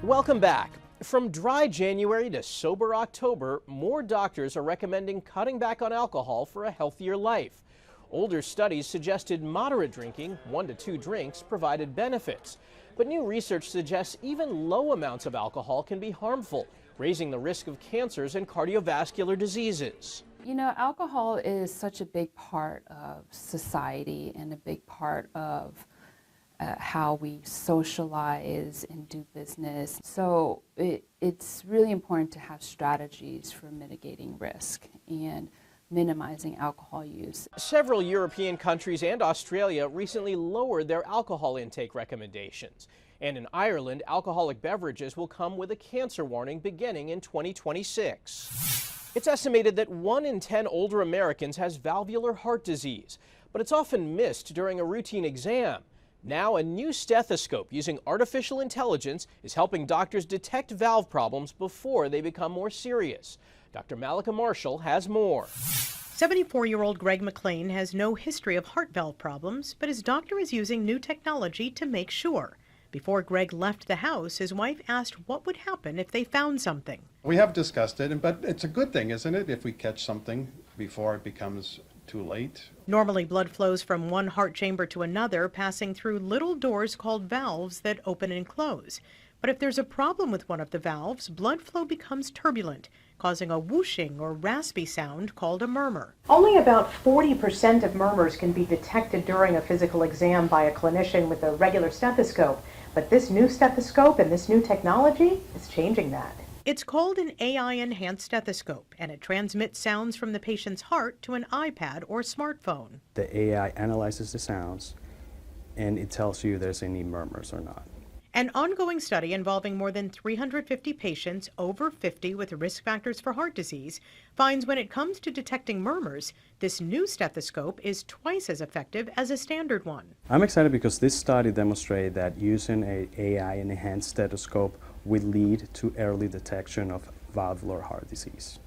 Welcome back. From dry January to sober October, more doctors are recommending cutting back on alcohol for a healthier life. Older studies suggested moderate drinking, 1 to 2 drinks, provided benefits. But new research suggests even low amounts of alcohol can be harmful, raising the risk of cancers and cardiovascular diseases. You know, alcohol is such a big part of society and a big part of how we socialize and do business. So it's really important to have strategies for mitigating risk and minimizing alcohol use. Several European countries and Australia recently lowered their alcohol intake recommendations. And in Ireland, alcoholic beverages will come with a cancer warning beginning in 2026. It's estimated that 1 in 10 older Americans has valvular heart disease, but it's often missed during a routine exam. Now, a new stethoscope using artificial intelligence is helping doctors detect valve problems before they become more serious. Dr. Malika Marshall has more. 74-year-old Greg McLean has no history of heart valve problems, but his doctor is using new technology to make sure. Before Greg left the house, his wife asked what would happen if they found something. We have discussed it, but it's a good thing, isn't it, if we catch something before it becomes too late? Normally, blood flows from one heart chamber to another, passing through little doors called valves that open and close. But if there's a problem with one of the valves, blood flow becomes turbulent, causing a whooshing or raspy sound called a murmur. Only about 40% of murmurs can be detected during a physical exam by a clinician with a regular stethoscope. But this new stethoscope and this new technology is changing that. It's called an AI-enhanced stethoscope, and it transmits sounds from the patient's heart to an iPad or smartphone. The AI analyzes the sounds, and it tells you if there's any murmurs or not. An ongoing study involving more than 350 patients over 50 with risk factors for heart disease finds when it comes to detecting murmurs, this new stethoscope is twice as effective as a standard one. I'm excited because this study demonstrated that using an AI-enhanced stethoscope will lead to early detection of valvular heart disease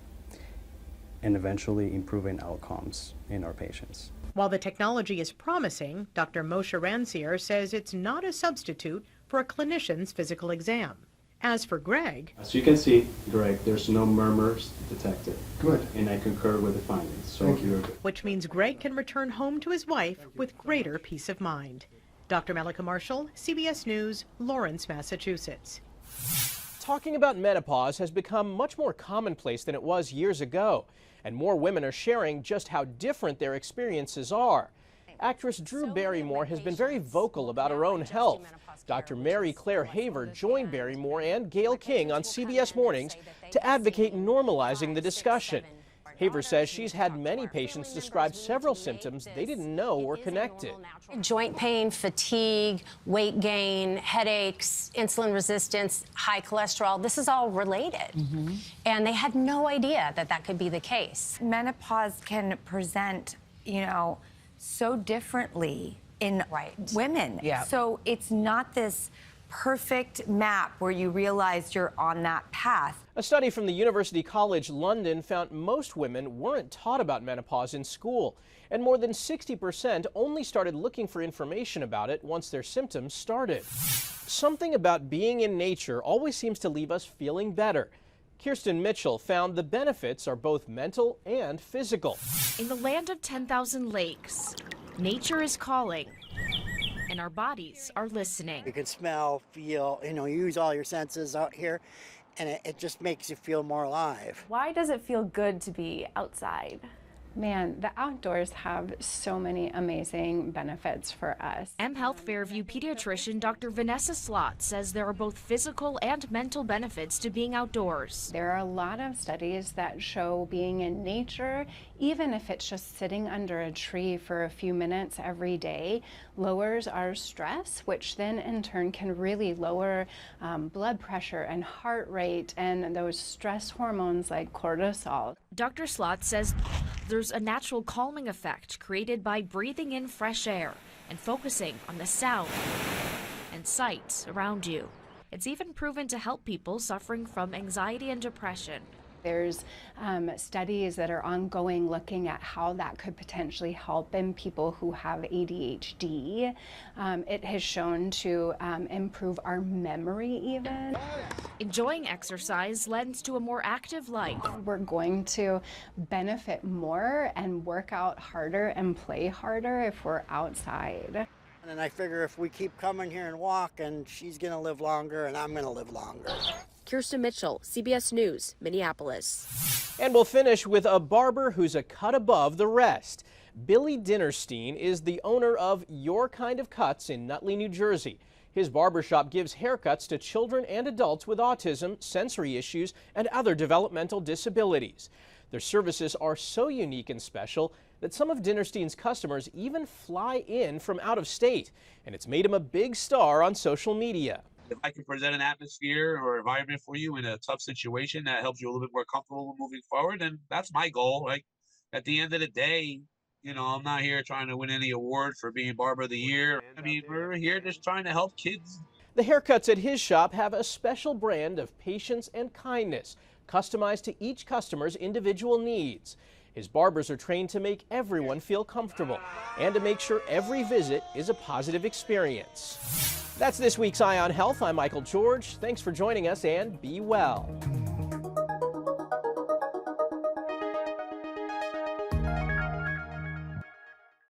and eventually improving outcomes in our patients. While the technology is promising, Dr. Moshe Rancier says it's not a substitute for a clinician's physical exam. As for Greg, as you can see, Greg, there's no murmurs detected. Good. And I concur with the findings. So you're good. which means Greg can return home to his wife with greater peace of mind. Dr. Malika Marshall, CBS News, Lawrence, Massachusetts. Talking about menopause has become much more commonplace than it was years ago, and more women are sharing just how different their experiences are. Actress Drew Barrymore has been very vocal about her own health. Dr. Mary Claire Haver joined Barrymore and Gayle King on CBS Mornings to advocate normalizing the discussion. Haver says she's had many patients describe several symptoms they didn't know were connected. Joint pain, fatigue, weight gain, headaches, insulin resistance, high cholesterol, this is all related. And they had no idea that that could be the case. Menopause can present, so differently in women. Yeah. So it's not this perfect map where you realize you're on that path. A study from the University College London found most women weren't taught about menopause in school, and more than 60% only started looking for information about it once their symptoms started. Something about being in nature always seems to leave us feeling better. Kirsten Mitchell found the benefits are both mental and physical. In the land of 10,000 lakes, nature is calling, and our bodies are listening. You can smell, feel, use all your senses out here, and it just makes you feel more alive. Why does it feel good to be outside? Man, the outdoors have so many amazing benefits for us. mHealth Fairview pediatrician Dr. Vanessa Slott says there are both physical and mental benefits to being outdoors. There are a lot of studies that show being in nature, even if it's just sitting under a tree for a few minutes every day, lowers our stress, which then in turn can really lower blood pressure and heart rate and those stress hormones like cortisol. Dr. Slott says there's a natural calming effect created by breathing in fresh air and focusing on the sound and sights around you. It's even proven to help people suffering from anxiety and depression. There's studies that are ongoing looking at how that could potentially help in people who have ADHD. It has shown to improve our memory even. Enjoying exercise lends to a more active life. We're going to benefit more and work out harder and play harder if we're outside. And I figure if we keep coming here and walking, she's going to live longer and I'm going to live longer. Kirsten Mitchell, CBS News, Minneapolis. And we'll finish with a barber who's a cut above the rest. Billy Dinnerstein is the owner of Your Kind of Cuts in Nutley, New Jersey. His barbershop gives haircuts to children and adults with autism, sensory issues, and other developmental disabilities. Their services are so unique and special that some of Dinnerstein's customers even fly in from out of state, and it's made him a big star on social media. If I can present an atmosphere or environment for you in a tough situation that helps you a little bit more comfortable moving forward, and that's my goal. Like, at the end of the day, you know, I'm not here trying to win any award for being Barber of the Year. I mean, we're here just trying to help kids. The haircuts at his shop have a special brand of patience and kindness, customized to each customer's individual needs. His barbers are trained to make everyone feel comfortable and to make sure every visit is a positive experience. That's this week's Eye on Health. I'm Michael George. Thanks for joining us and be well.